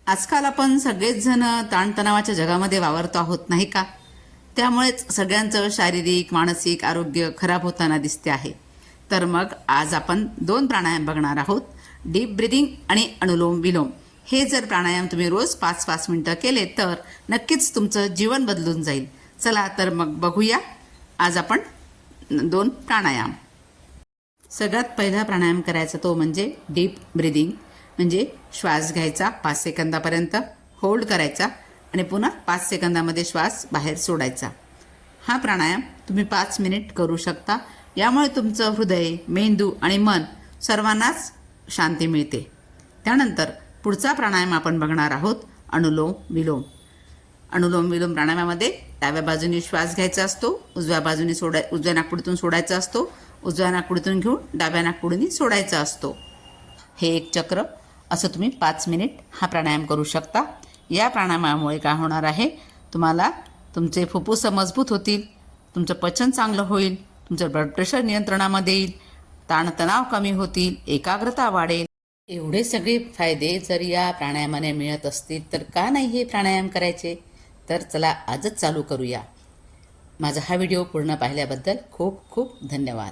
आजकाल आपण सगळेच जण ताणतणावाच्या जगामध्ये वावरतो आहोत नाही का? त्यामुळेच सगळ्यांचं शारीरिक मानसिक आरोग्य खराब होताना दिसते आहे. तर मग आज आपण 2 प्राणायाम बघणार आहोत. डीप ब्रिदिंग आणि अनुलोम विलोम. हे जर प्राणायाम तुम्ही रोज 5-5 मिनिटं केले तर नक्कीच तुमचं जीवन बदलून जाईल. चला तर मग बघूया आज आपण 2 प्राणायाम. सगळ्यात पहिला प्राणायाम करायचा तो म्हणजे डीप ब्रिदिंग. म्हणजे श्वास घ्यायचा 5 सेकंदापर्यंत, होल्ड करायचा आणि पुन्हा 5 सेकंदामध्ये श्वास बाहेर सोडायचा. हा प्राणायाम तुम्ही 5 मिनिट करू शकता. यामुळे तुमचं हृदय, मेंदू आणि मन सर्वांनाच शांती मिळते. त्यानंतर पुढचा प्राणायाम आपण बघणार आहोत अनुलोम विलोम. अनुलोम विलोम प्राणायामामध्ये डाव्या बाजूने श्वास घ्यायचा असतो, उजव्या नाकपुडीतून सोडायचा असतो, उजव्या नाकपुडीतून घेऊन डाव्या नाकपुडीने सोडायचा असतो. हे एक चक्र असं तुम्ही 5 मिनिट हा प्राणायाम करू शकता. या प्राणायामामुळे काय होणार आहे, तुम्हाला तुमचे फुफ्फुस मजबूत होतील, तुमचं पचन चांगलं होईल, तुमचं ब्लड प्रेशर नियंत्रणामध्ये येईल, ताणतणाव कमी होतील, एकाग्रता वाढेल. एवढे सगळे फायदे जर या प्राणायामाने मिळत असतील तर का नाही हे प्राणायाम करायचे? तर चला आजच चालू करूया. माझा हा व्हिडिओ पूर्ण पाहिल्याबद्दल खूप खूप धन्यवाद.